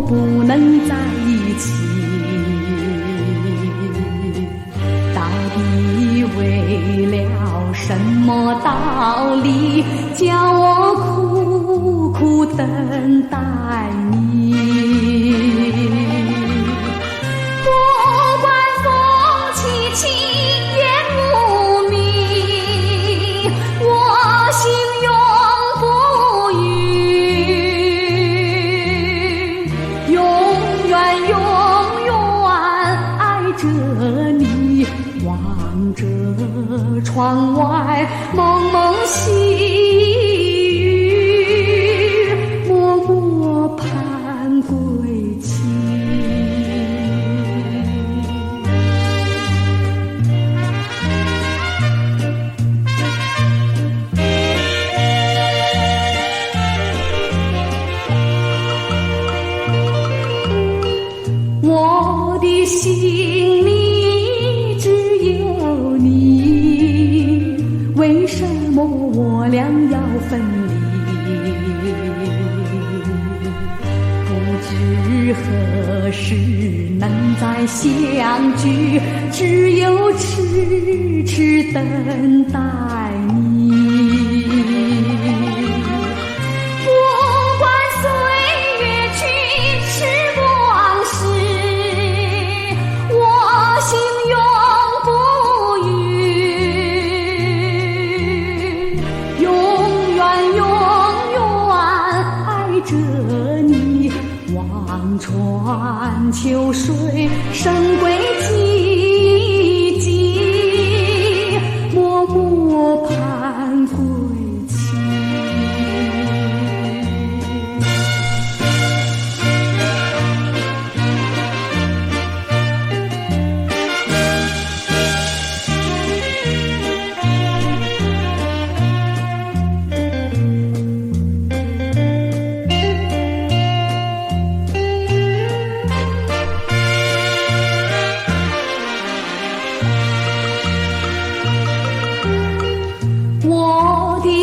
不能在一起，到底为了什么道理，叫我苦苦等待你？不管风凄凄烟雾迷，我心永不渝，永远爱着你，望着窗外蒙蒙细雨，默默盼归期。我的心里只有你，为什么我俩要分离？不知何时能再相聚，只有痴痴等待你。望穿秋水，深归寂寂，默默盼归期。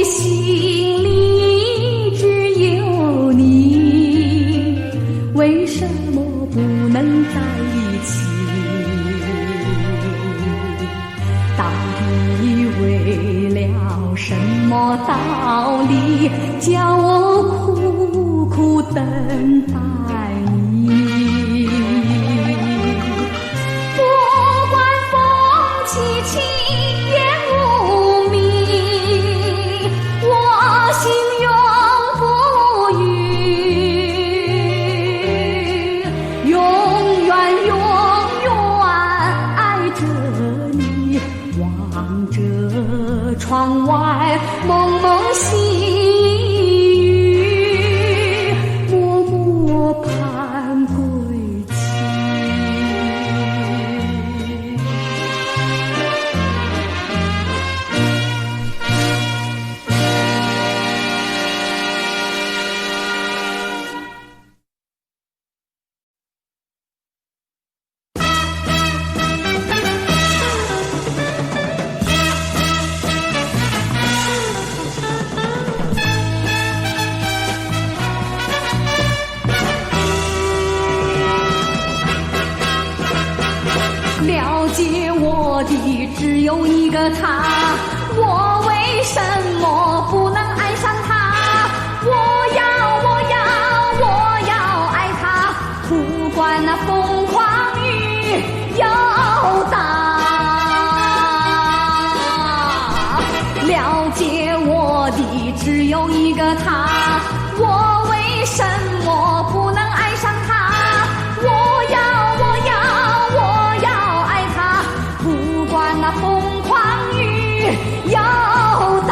心里只有你，为什么不能在一起？到底为了什么道理，叫我苦苦等待你？不管风凄凄窗外蒙蒙细雨，默默盼归期。了解我的只有一个他，我为什么不能爱上他？我要爱他，不管那风狂雨有大。了解我的只有一个他，我为什么不能爱上他？我要那风狂雨有大，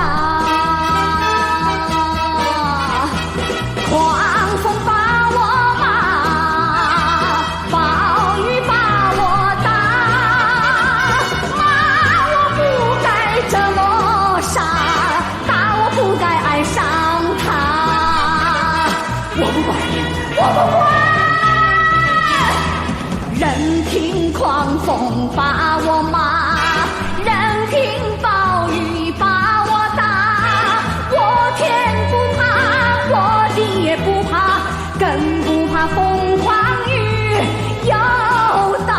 狂风把我狂风把我骂，任凭暴雨把我打。我天不怕，我地也不怕，更不怕风狂雨又大。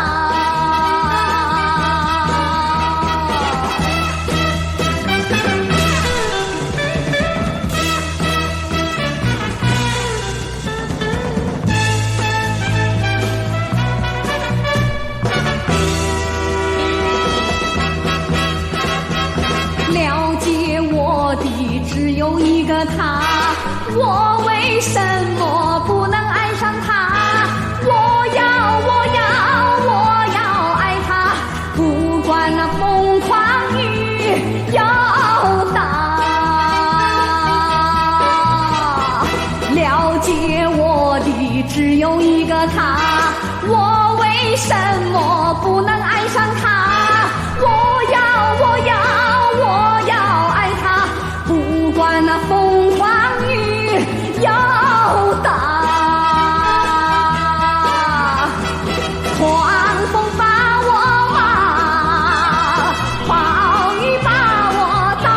了解我的只有一个他，我为什么不能爱上他？我要爱他，不管那风狂雨又大。了解我的只有一个他，我为什么不能爱上他？我要爱他，不管那风狂雨又大。狂风把我骂，暴雨把我打，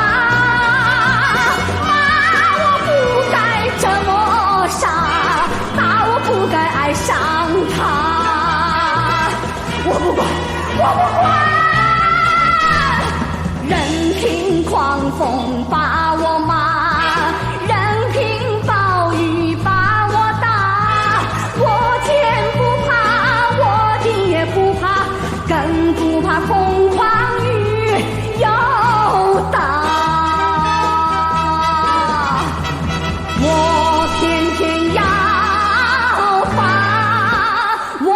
骂我不该这么傻，打我不该爱上他。我不管。任凭狂风把我骂，任凭暴雨把我打。我天不怕，我地也不怕，更不怕风狂雨又大。我偏偏要把我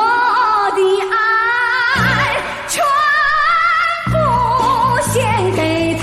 的爱全部献给他。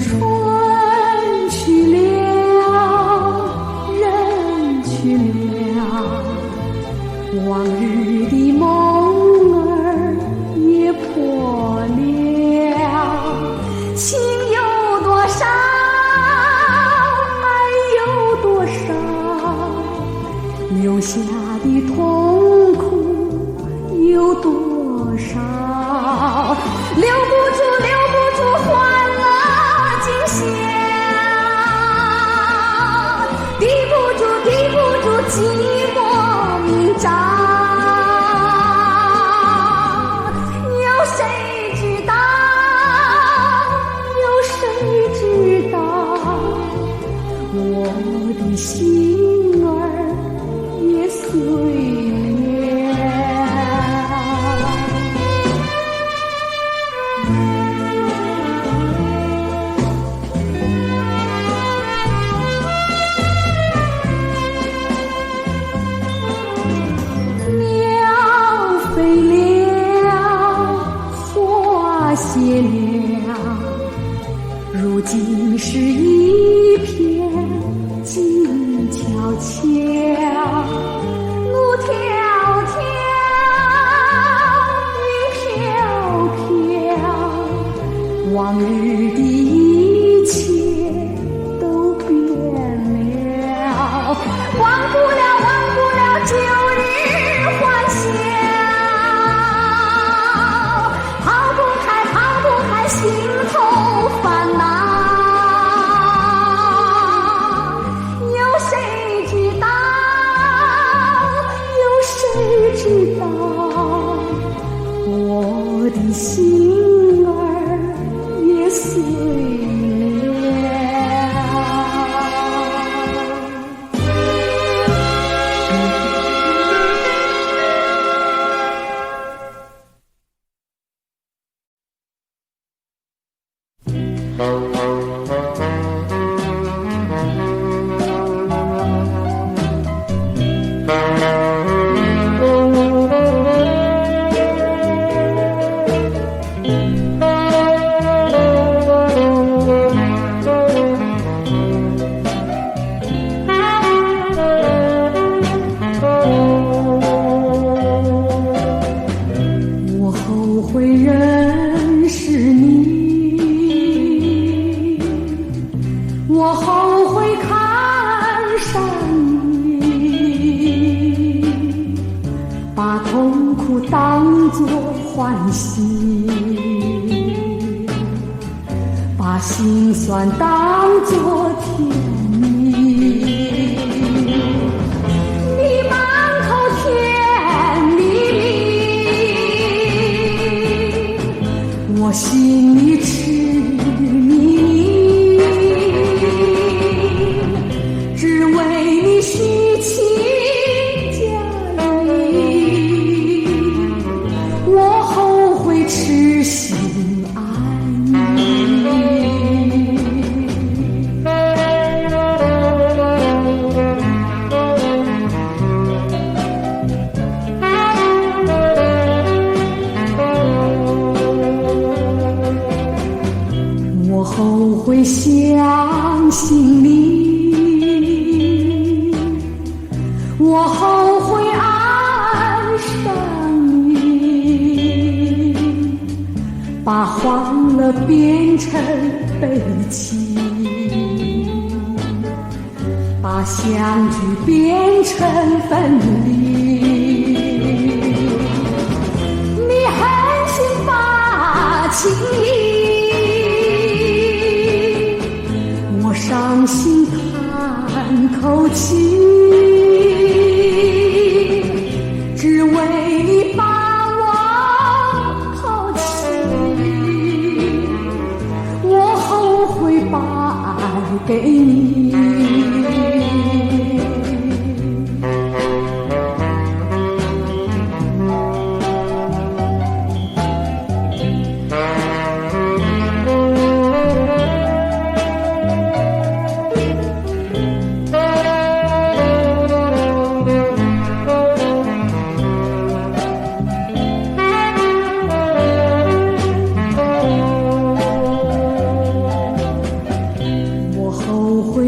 春去了，人去了，往日的梦儿也破了。情有多少，爱有多少，留下的痛苦有多少？留不住，欢乐今宵，抵不住寂寞明朝。有谁知道，我的心儿也碎谢了，如今是一片静悄悄，路迢迢，云飘飘，往日的一切都变了，忘不了旧日欢笑。心头烦恼，有谁知道？我的心儿也碎了。是你，我后悔看上你，把痛苦当作欢喜，把心酸当作甜蜜。你满口甜蜜蜜，我心里痴迷，只为你虚情假意，我后悔痴心爱你。我后悔相信你，我后悔爱上你，把欢乐变成悲戚，把相聚变成分离。你狠心把情意，我伤心叹口气，只为你把我抛弃，我后悔把爱给你。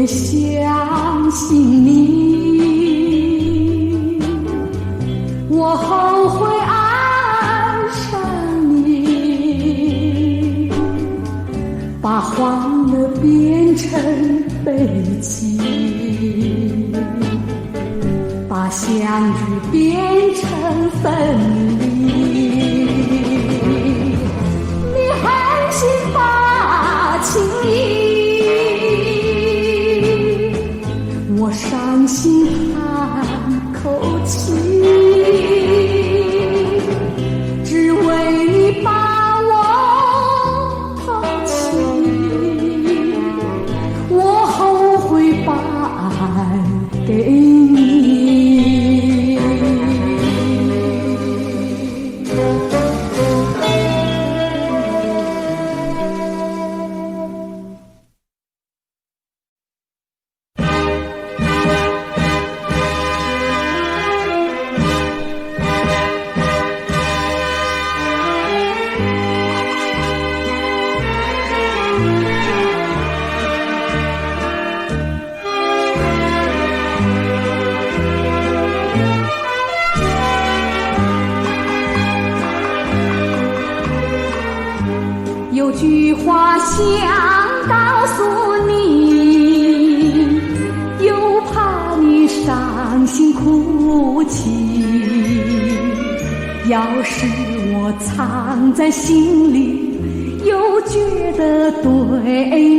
相信你，我后悔爱上你，把欢乐变成悲戚，把相聚变成分离。你狠心把情意，我伤心叹口气，只为你把我抛弃，我后悔把爱给你。有句话想告诉你，又怕你伤心哭泣。要是我藏在心里，又觉得对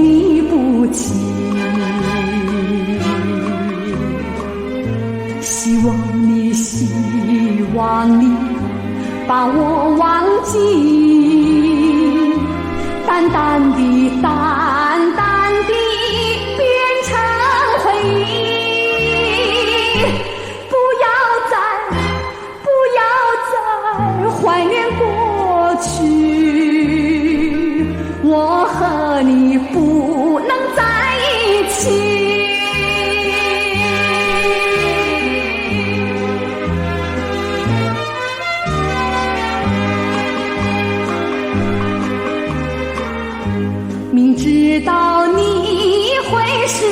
你不起。希望你把我忘记，淡淡的变成回忆，不要再怀念过去，我和你不能在一起。明知道你会是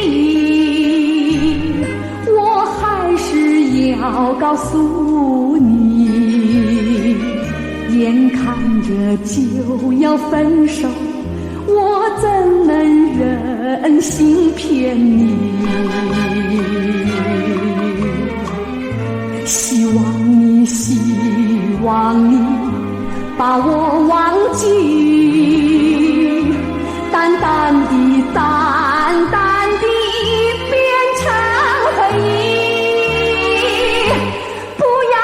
你，我还是要告诉你，眼看着着就要分手，我怎能忍心骗你？希望你把我忘记，淡淡的变成回忆，不要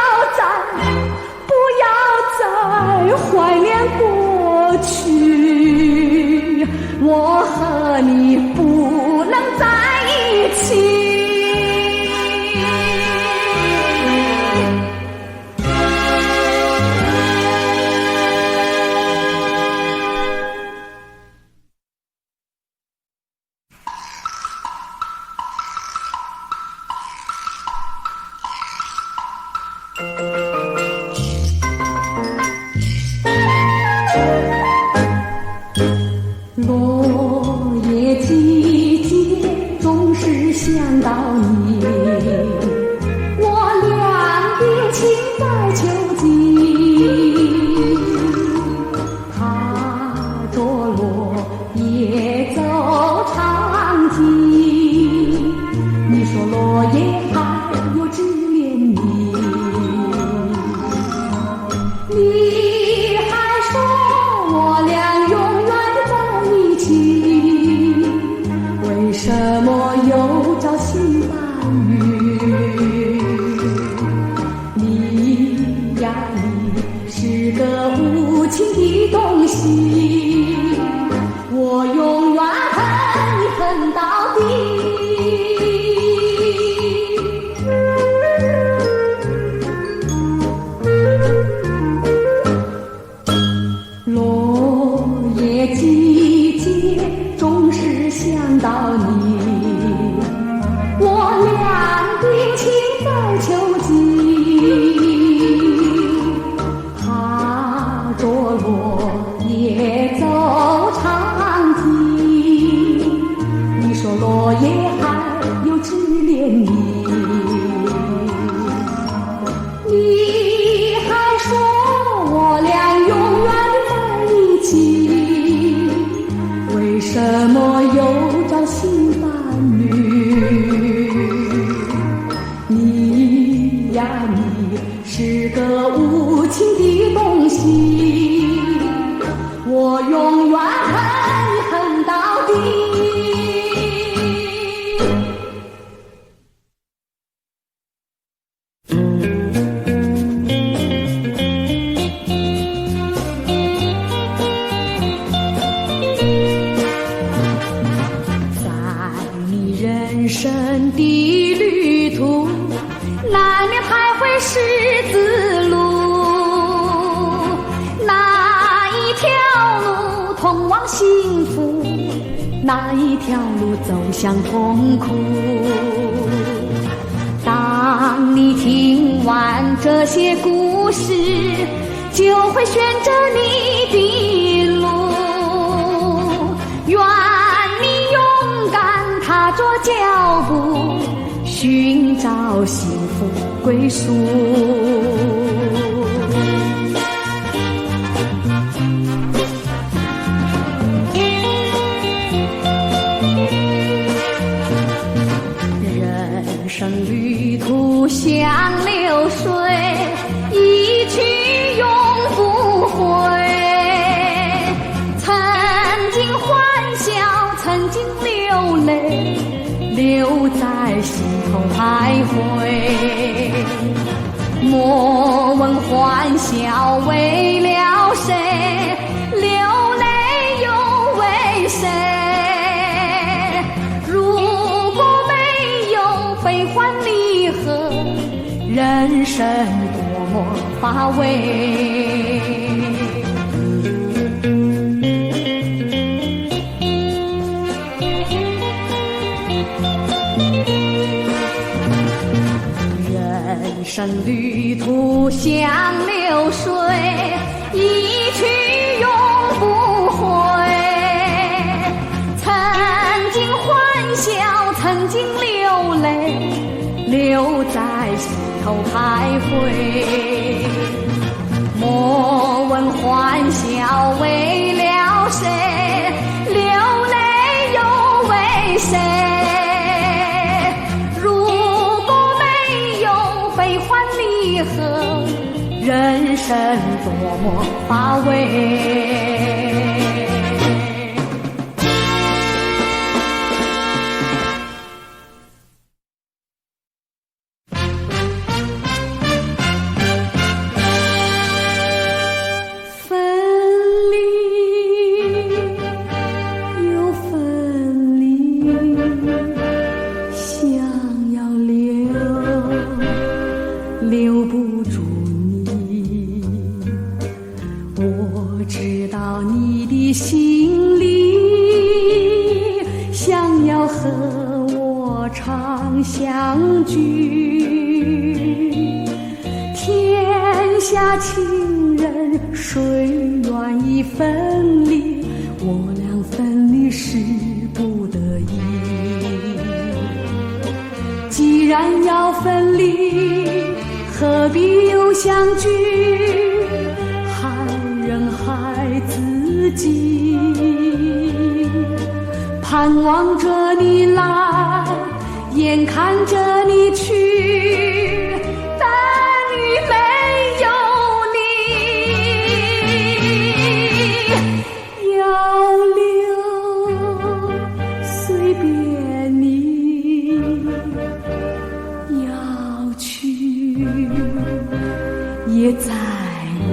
再怀念过去，我和你不能在一起。落叶季节总是想到你，我俩的情在秋季，它着落叶走长堤，你说落叶还有只恋你，你还说我俩永远为什么又朝夕伴雨？你呀，你是个无情的东西，我永远恨你恨到底。落叶季节总是想到你，我俩的情在秋季，它着落叶走长堤，你说落叶还有只恋你，你还说我俩永远在一起，为什么又朝夕伴侣？你呀，你是个无情的东西，我永远恨你恨到底。人生的旅途，难免徘徊十字路，哪一条路通往幸福，哪一条路走向痛苦。当你听完这些故事，就会选择你的路，愿踏着脚步，寻找幸福归宿。人生旅途像流水，一去永不回。曾经欢笑，曾经流泪，留在心头徘徊。莫问欢笑为了谁，流泪又为谁？如果没有悲欢离合，人生多么乏味。人生旅途像流水，一去永不回。曾经欢笑，曾经流泪，留在心头徘徊。莫问们欢笑为了谁？流泪又为谁？如果没有悲欢离合，人生多么乏味。留不住你，我知道你的心里想要和我长相聚。天下情人谁愿意分离？我俩分离是不得已。既然要分离，何必又相聚？害人害自己。盼望着你来，眼看着你去，但你没有你。要留随便你，要去也在你。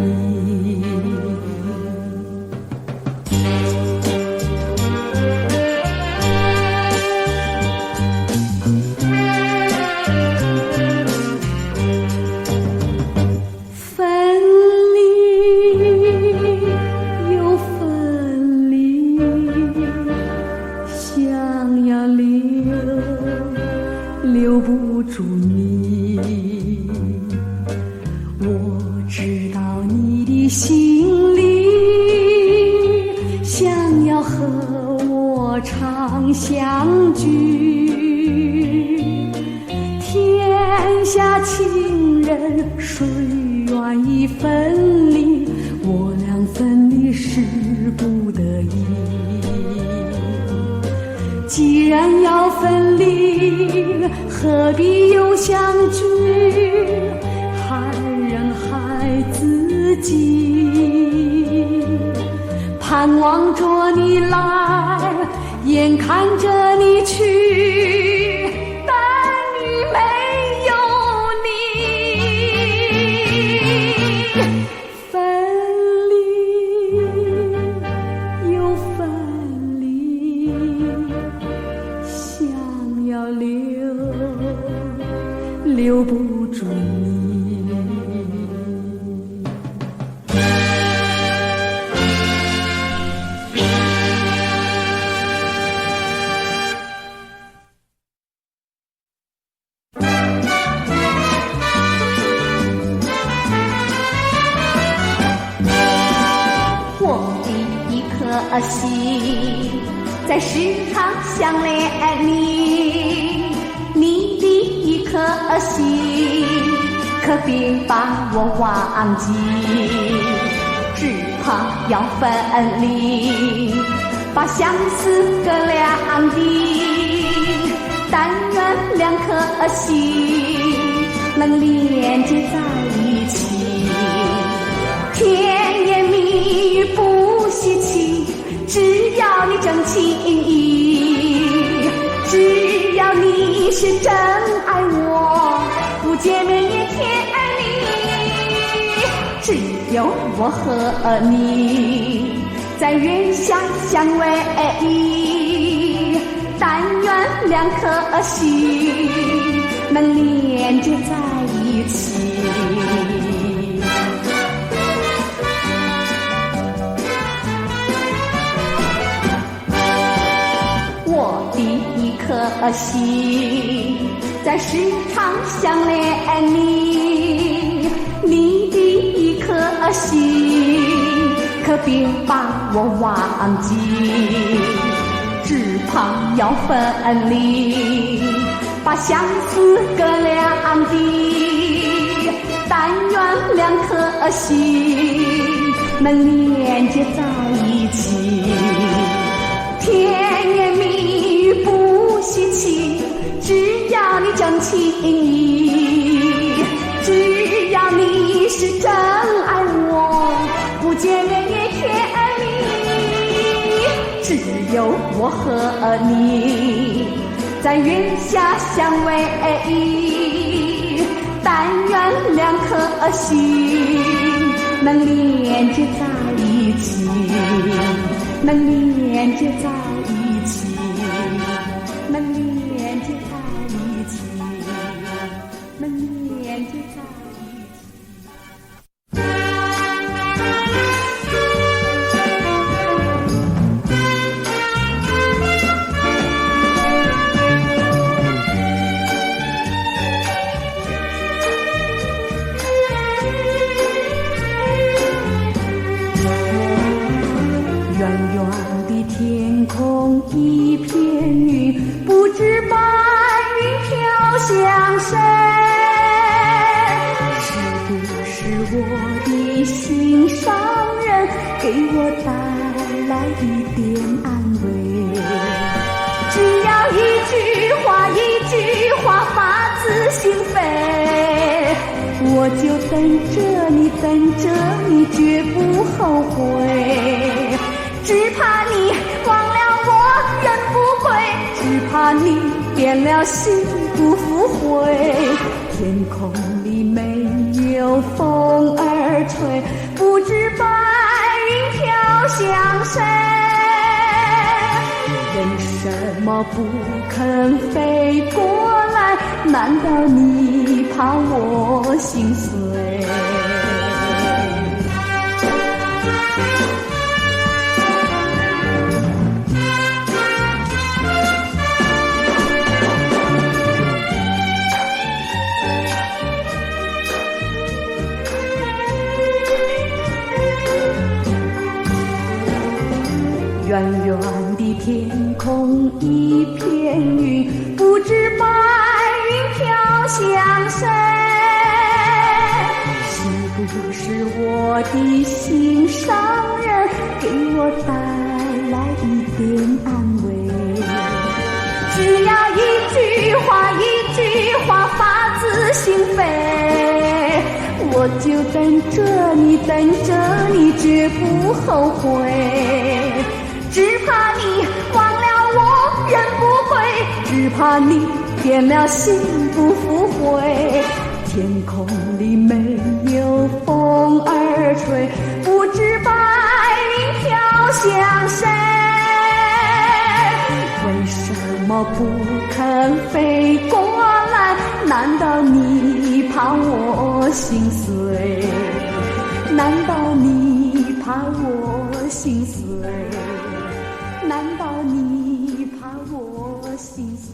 分离又分离，想要留不住你。我知道你的心里想要和我长相聚。天下情人谁愿意分离？我俩分离是不得已。既然要分离，何必又相聚？害人害自己。盼望着你来，眼看着你去，但你没有你。分离又分离，想要留不住你。我的一颗心在时常想念你，你的一颗心可别把我忘记。只怕要分离，把相思隔两地。但愿两颗心能连接在一起。甜言蜜语不稀奇，只要你真情意，只要你是真爱我，不见面也甜蜜。只有我和你在月下相偎依，但愿两颗心能连接在一起。我的一颗心在时常想念你，你的一颗心可别把我忘记。只怕要分离，把相思隔两地。但愿两颗心能连接在一起。甜言蜜语不稀奇，只要你真情意，只要你是真爱我，不见面也甜蜜。只有我和你在月下相偎，但愿两颗心能连接在一起，能连接在一起，能连接在一起，能连接在一起。远远的天空一片云，不知白云飘向谁？是不是我的心上人给我带来一点安慰？只要一句话，一句话发自心扉，我就等着你，等着你，绝不后悔。只怕你忘了我人不归，只怕你变了心不复回。天空里没有风儿吹，不知白云飘向谁？为什么不肯飞过来？难道你怕我心碎？远远的天空一片云，不知白云飘向谁？是不是我的心上人给我带来一点安慰？只要一句话，一句话发自心扉，我就等着你，等着你，绝不后悔。只怕你忘了我人不归，只怕你变了心不复回。天空里没有风儿吹，不知白云飘向谁？为什么不肯飞过来？难道你怕我心碎？难道你怕我心碎？难道你怕我心碎？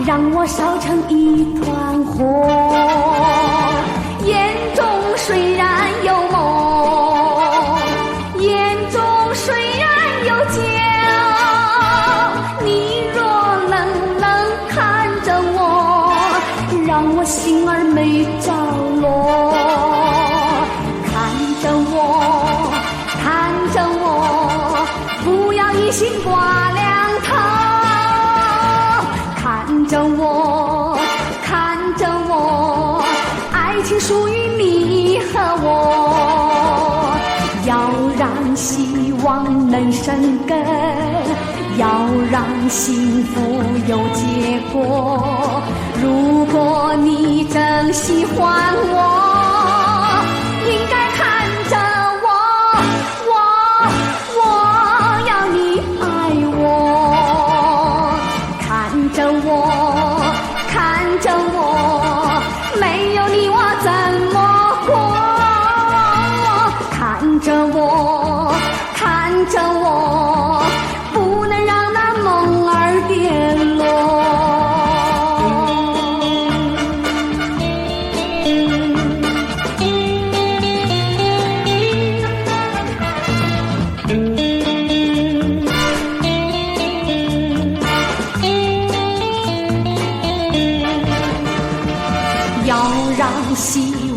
让我烧成一团火，眼中虽然有梦，眼中虽然有酒，你若能看着我，让我心儿没着落。看着我，看着我，不要一心挂两头。看着我，看着我，爱情属于你和我。要让希望能生根，要让幸福有结果。如果你真喜欢我，应该看着我，我。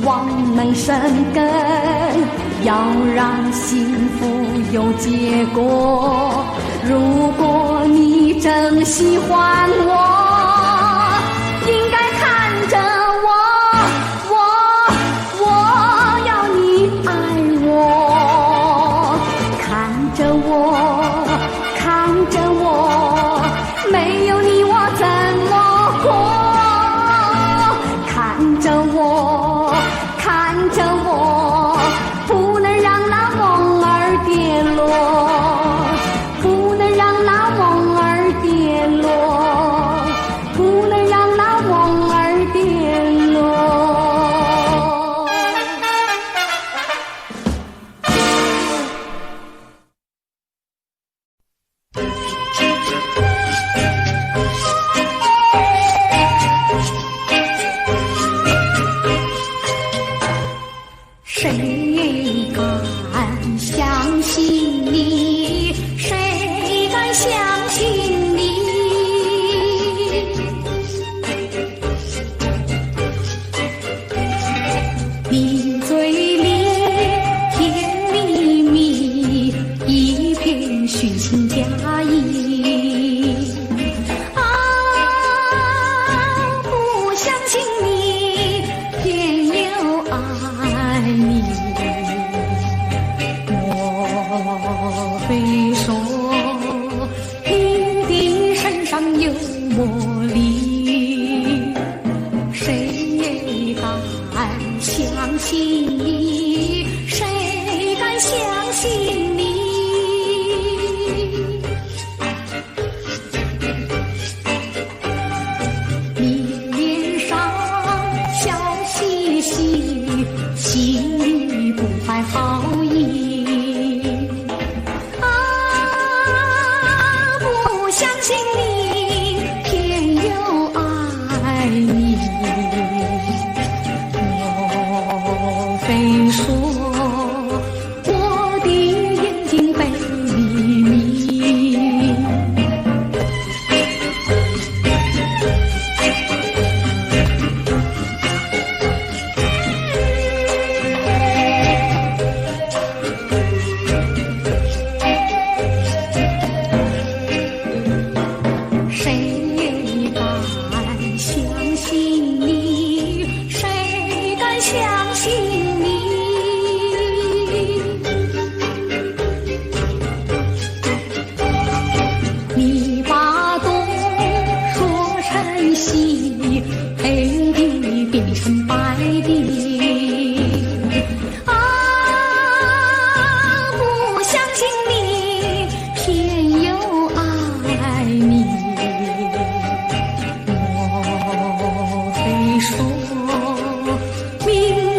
望能生根，要让幸福有结果。如果你真喜欢我，应该看着我要你爱我，看着我，没有你我怎么过？看着我，不能让那梦儿跌落，不能让那梦儿跌落，不能让那梦儿跌落。谁敢相信你？谁敢相信你？你嘴里甜蜜蜜，一片虚情假意。不相信你，偏又爱你。非说你的身上有魔力，谁敢相信你？谁敢相信你？你脸上笑嘻嘻，心里不怀好意。相信你，偏又爱你。莫非说我的眼睛被你迷？谁敢相信你？谁敢相信你？你把东说成西，黑的变成白的。不相信你，偏又爱你。说命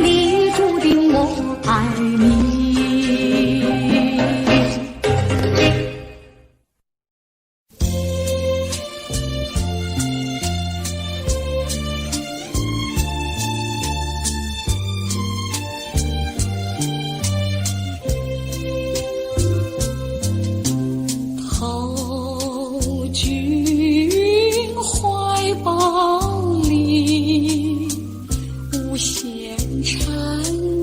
里注定我爱你。投进怀抱里，无限缠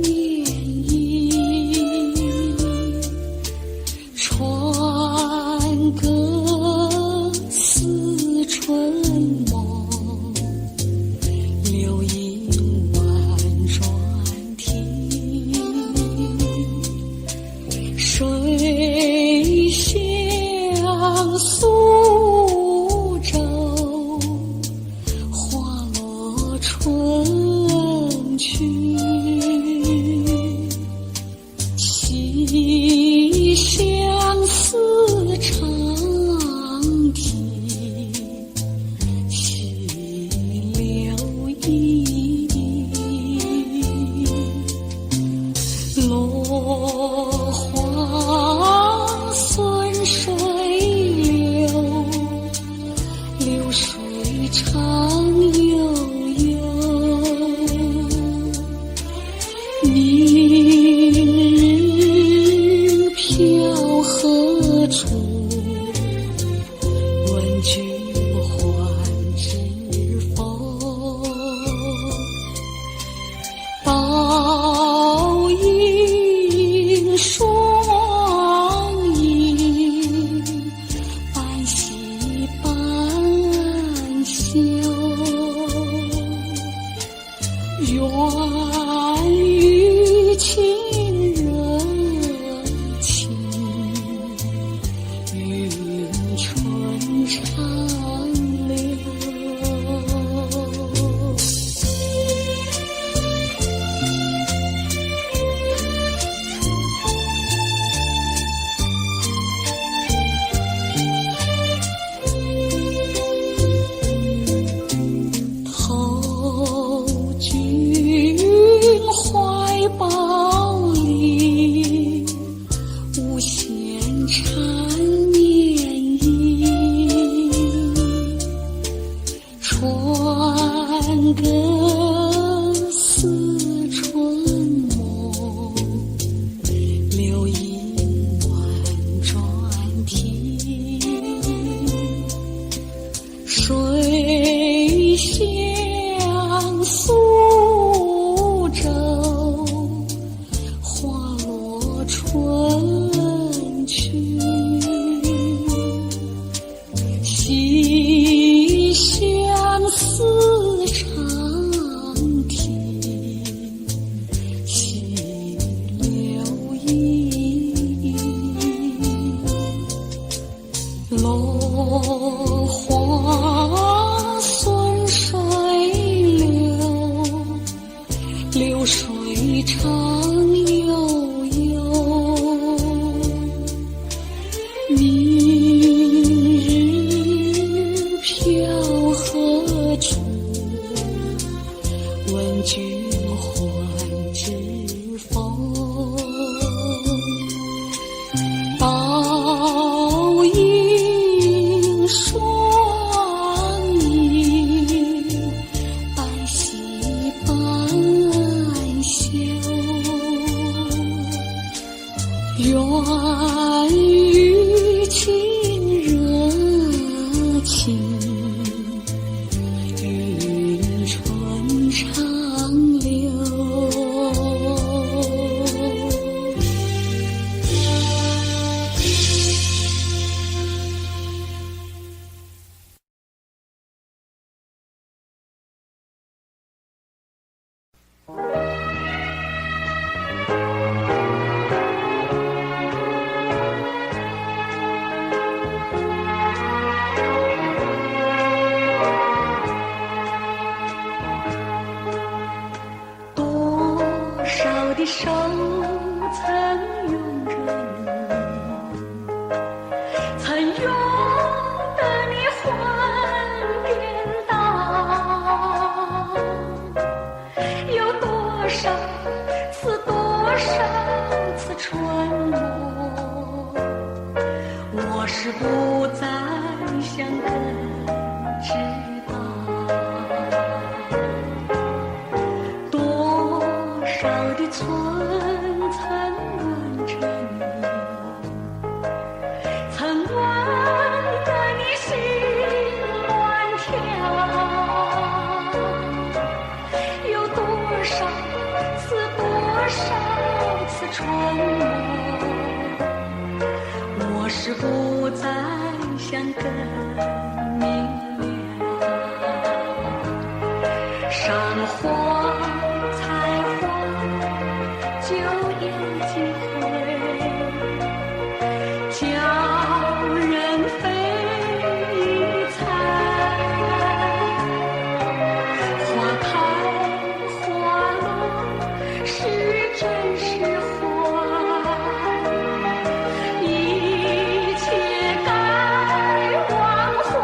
绵意，船歌似春梦，流萤婉转听，水乡苏州，花落春去，西厢似长亭，细流依依，落花顺水流，春长流。投君怀抱里，无限缠绵意，传个似春梦，留一婉转题，水乡苏州，花落春去，细相思长啼，细留意，落花顺水流，流水长悠悠。明日飘何处？问君还知否？倒影双影，半喜半羞。愿与亲热情，云春长流。多少的手曾拥着你，曾拥得你魂颠倒，有多少次多少次春梦，我是不再想更知道。多少的寸曾吻着你，曾吻得你心乱跳，有多少次多少次春梦，我是不再想更明了。赏花采花就有机会，叫人非遗采。花开花落是真是坏，一切该忘怀。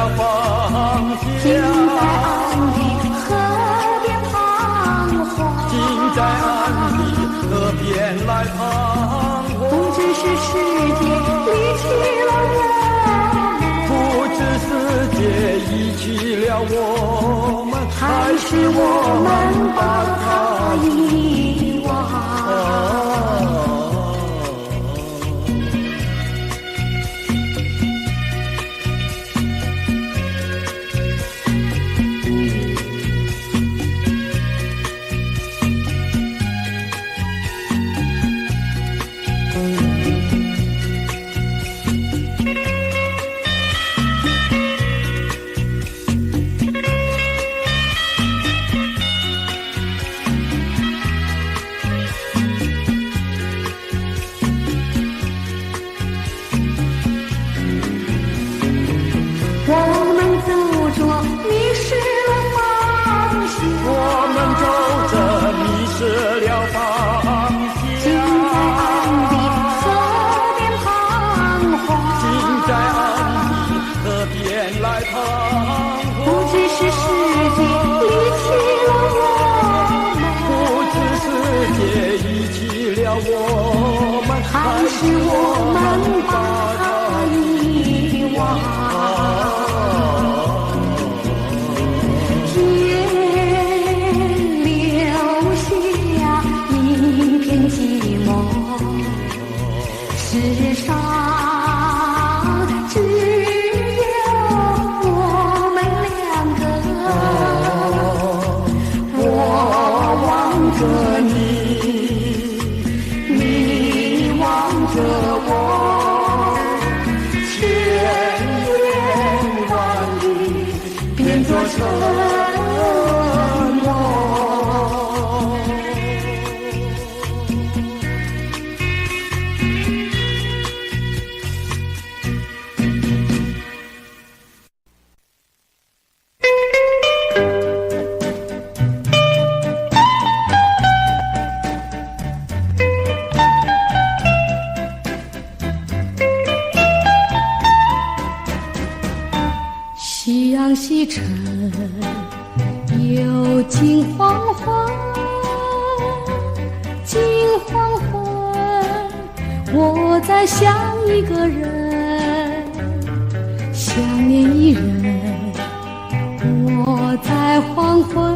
了方近在向。岸的河边彷徨，近在岸的河边来彷徨。不知是世界离弃了我们，不知世界遗弃了我们，还是我们把它遗忘。我们走着迷失了方向，我们走着迷失了方近在岸的向。河边彷徨，近在岸的河边来彷徨。不知是世界离弃了我们，不知世界遗弃了我们，还是我们把它遗忘。天留下一片寂寞，世上只有我们两个。我望着你，你望着我，千言万语变作沉默。夕阳西沉，又近黄昏，近黄昏，我在想一个人，想念一人。我在黄昏，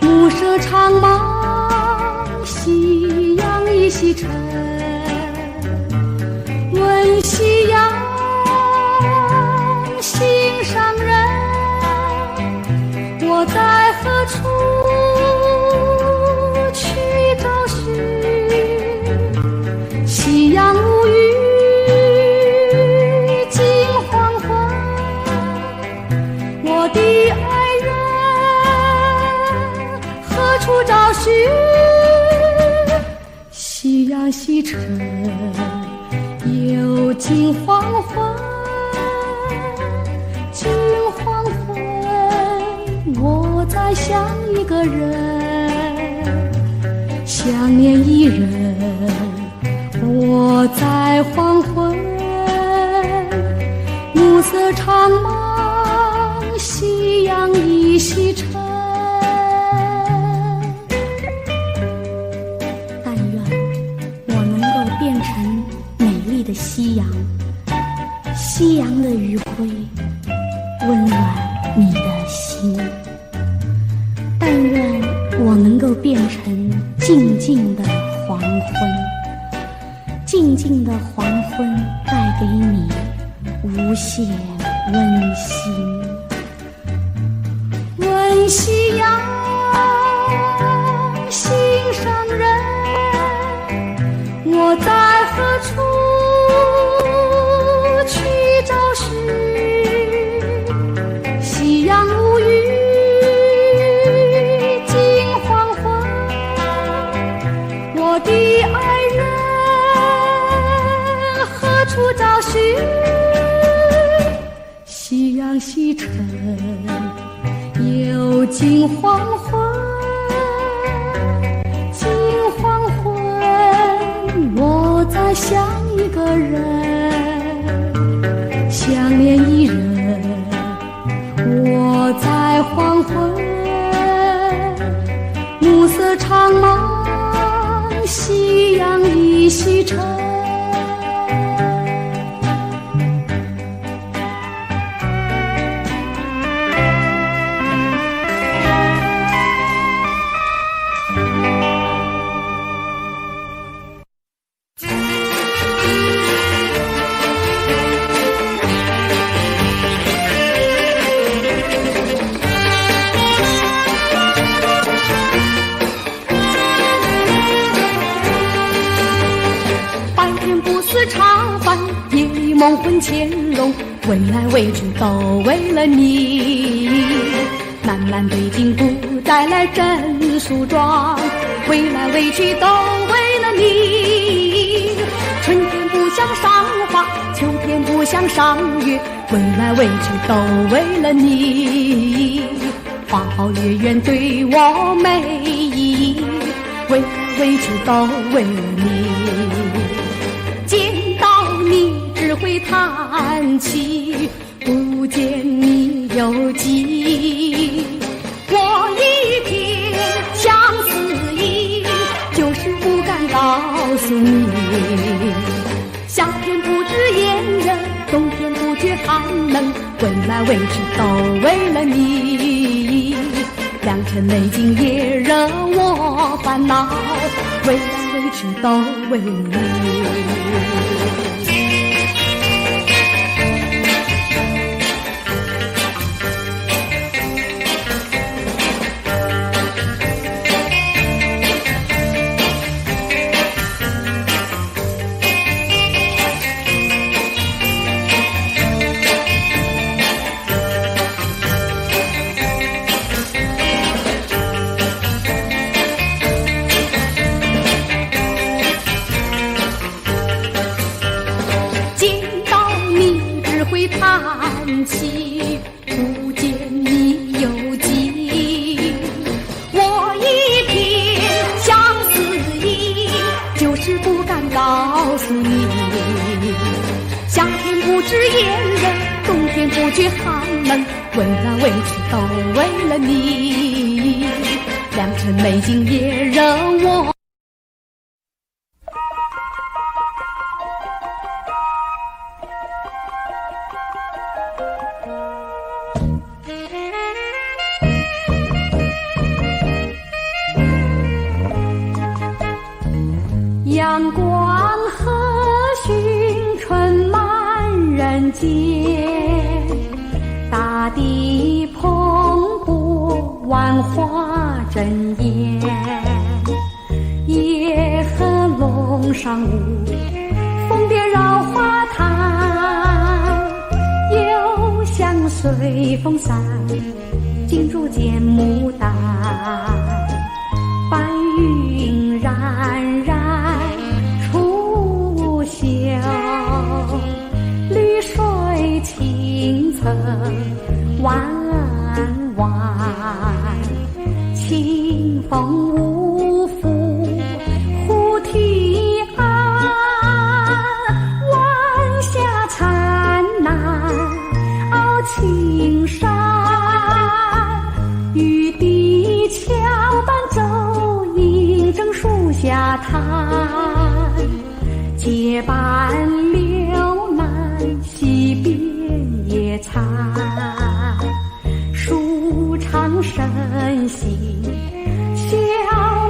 暮色长茫，夕阳已西沉，问夕阳心上人，我在何处去找寻？夕阳无语，近黄昏，我的爱人何处找寻？夕阳西沉，又近黄昏。近黄昏，我在想一个人，想念一人。我在黄昏，暮色长茫，夕阳已西沉。但愿我能够变成美丽的夕阳，夕阳的余晖温暖你的心。但愿我能够变成静静的黄昏，静静的黄昏带给你无限温馨。问夕阳心上人，我在何处去找寻？夕阳无语，近黄昏，我的爱人何处找寻？夕阳西沉，又近黄昏，近黄昏，我在想一个人，想念会西沉。茶饭，夜里梦魂牵拢，为来为去都为了你。南南北京不再来镇梳妆，为来为去都为了你。春天不想赏花，秋天不想赏月，为来为去都为了你。花好月圆对我没意义，为来为去都为了你。见到你只会叹气，不见你有几。我一片相思意，就是不敢告诉你。夏天不知炎热，冬天不觉寒冷，为来为去都为了你。良辰美景也惹我烦恼，为来为去都为你。叹气，不见你有几。我一片相思意，就是不敢告诉你。夏天不知炎热，冬天不觉寒冷，为来为去都为了你。良辰美景也惹我。阳光和煦，春满人间，大地蓬勃，万花争艳。野鹤龙上舞，蜂蝶绕花台，幽香随风散，金竹见牡丹。白云冉冉初晓，绿水青层弯弯，清风无负胡堤岸，晚霞灿烂傲青山，玉帝桥伴舟迎正树下滩，结伴柳南溪边野餐，舒畅身心，消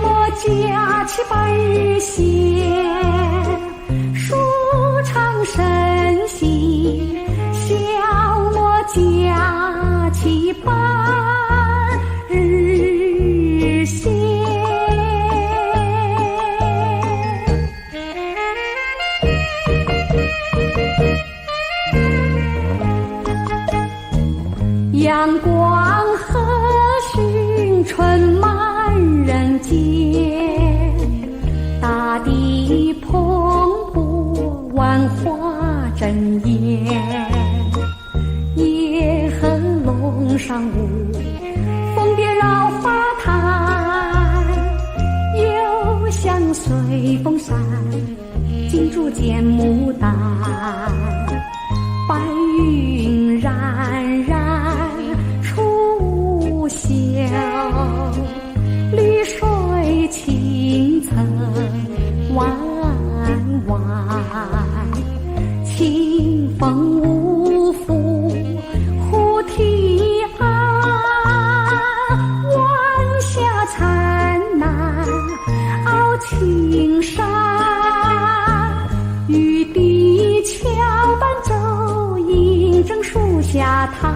磨假期半日闲，舒畅身心，消磨假期半日闲。阳光和煦，春满人间，大地蓬勃，万花争艳。野鹤龙上舞，蜂蝶绕花台，幽香随风散，金竹见牡丹。白云冉冉初晓，绿水青层弯正树下谈，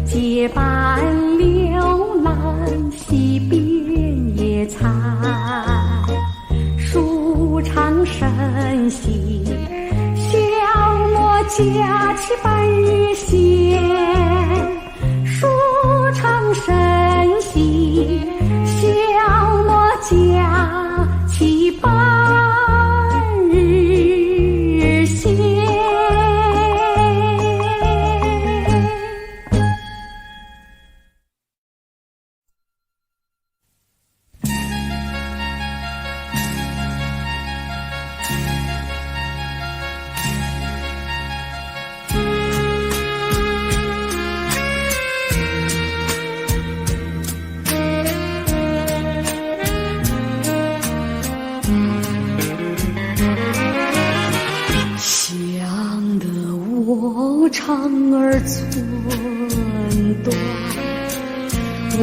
结伴柳蓝溪边野餐，树长生息，小莫架起半日闲。树长生息，小莫架起半日闲。想得我长儿寸断，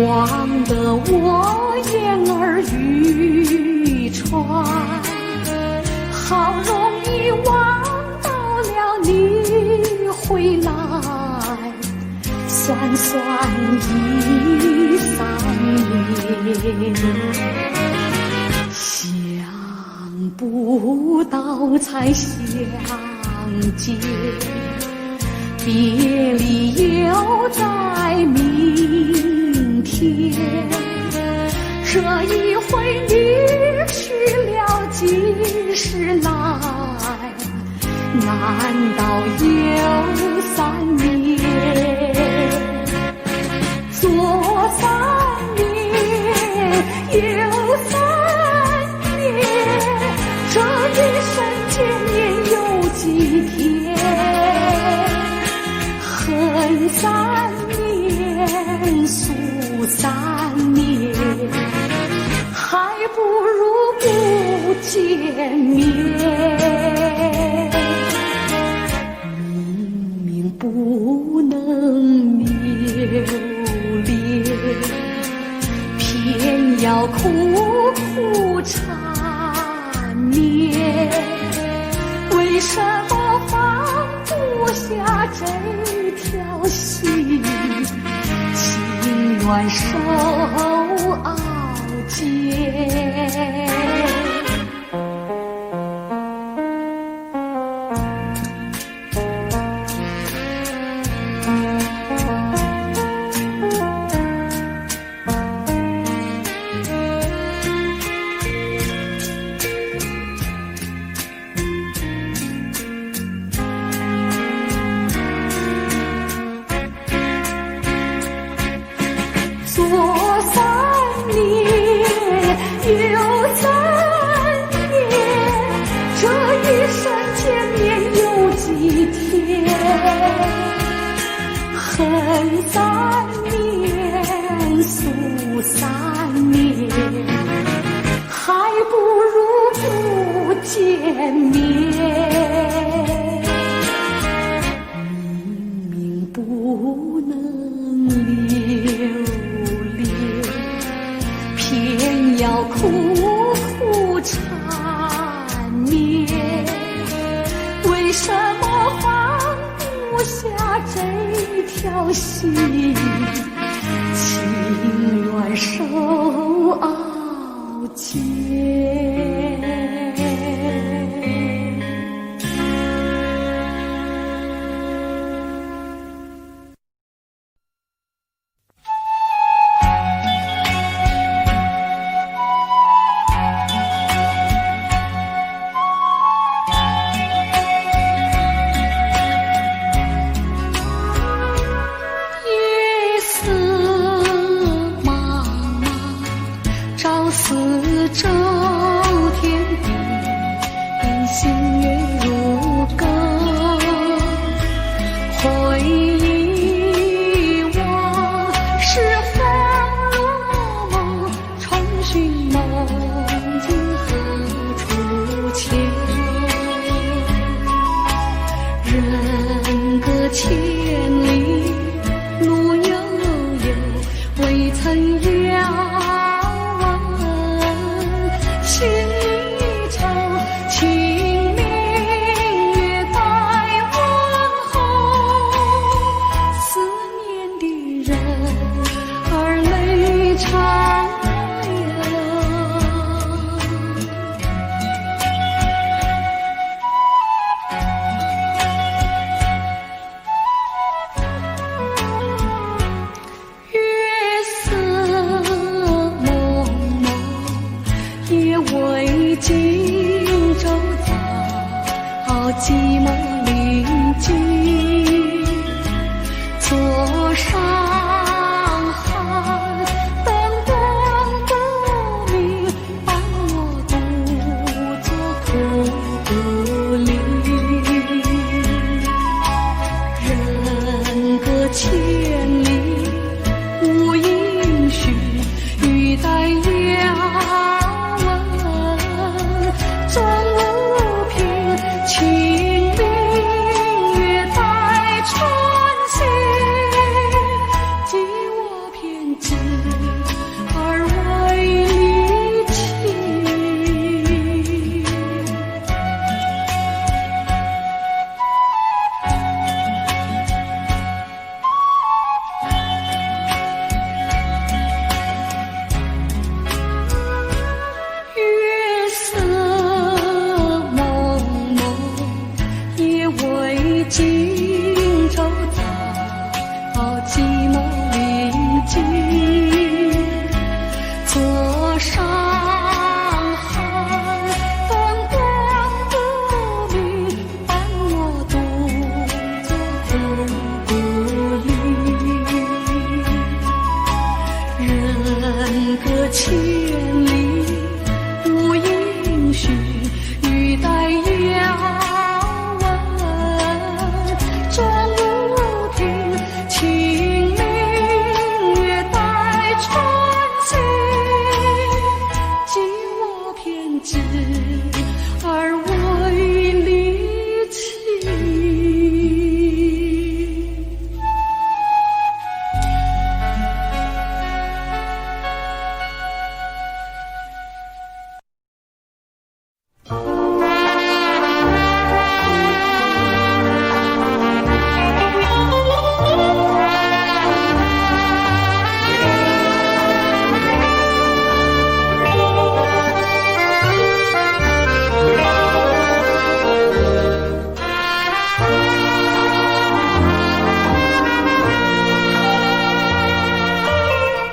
望得我言儿欲穿，好容易望到了你回来，算算已3年，想不到才相见，别离又在明天。这一回你去了几时来？难道又3年？左3年，右3年，这一生见面有几天？恨3年，诉3年，还不如不见面。明明不能留恋，偏要苦苦缠绵。为什么放不下这条心？情愿受熬煎。左3年，右3年，这一生见面有几天？恨3年，诉3年，还不如不见面。明明不能留，偏要苦苦缠绵。为什么放不下这条心？情愿受熬煎。四周天地，星月如歌。回忆往事纷如梦，重寻梦境何处见？人隔千里，路悠悠，未曾遥。心一程，清明月带问候。千里无音讯，欲待遥闻终无凭。清明月在春心，寄我偏执而为离情。月色蒙蒙，夜未尽愁草，寂寞临近。坐上海，灯光不明，伴我独坐孤零。人隔千里无音讯，欲待遥闻终无凭。清明月待春心，寄我偏执而为离情。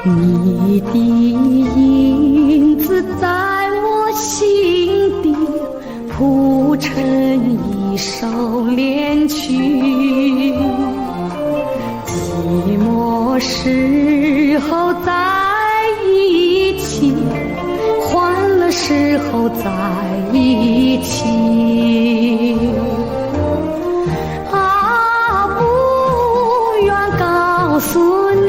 你的影子在我心底谱成一首恋曲，寂寞时候在一起，欢乐时候在一起。啊，不愿告诉你，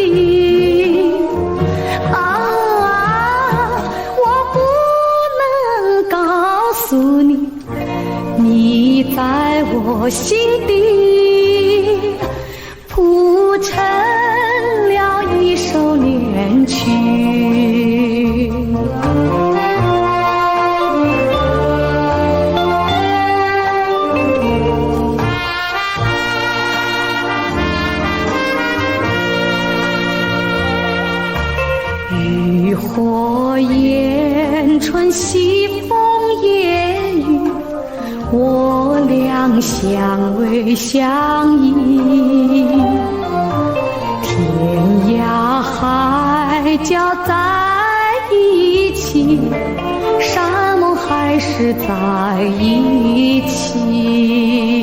你在我心底谱成了一首恋曲。渔火焰春，西风夜雨，我俩相偎相依。天涯海角在一起，山盟海誓在一起。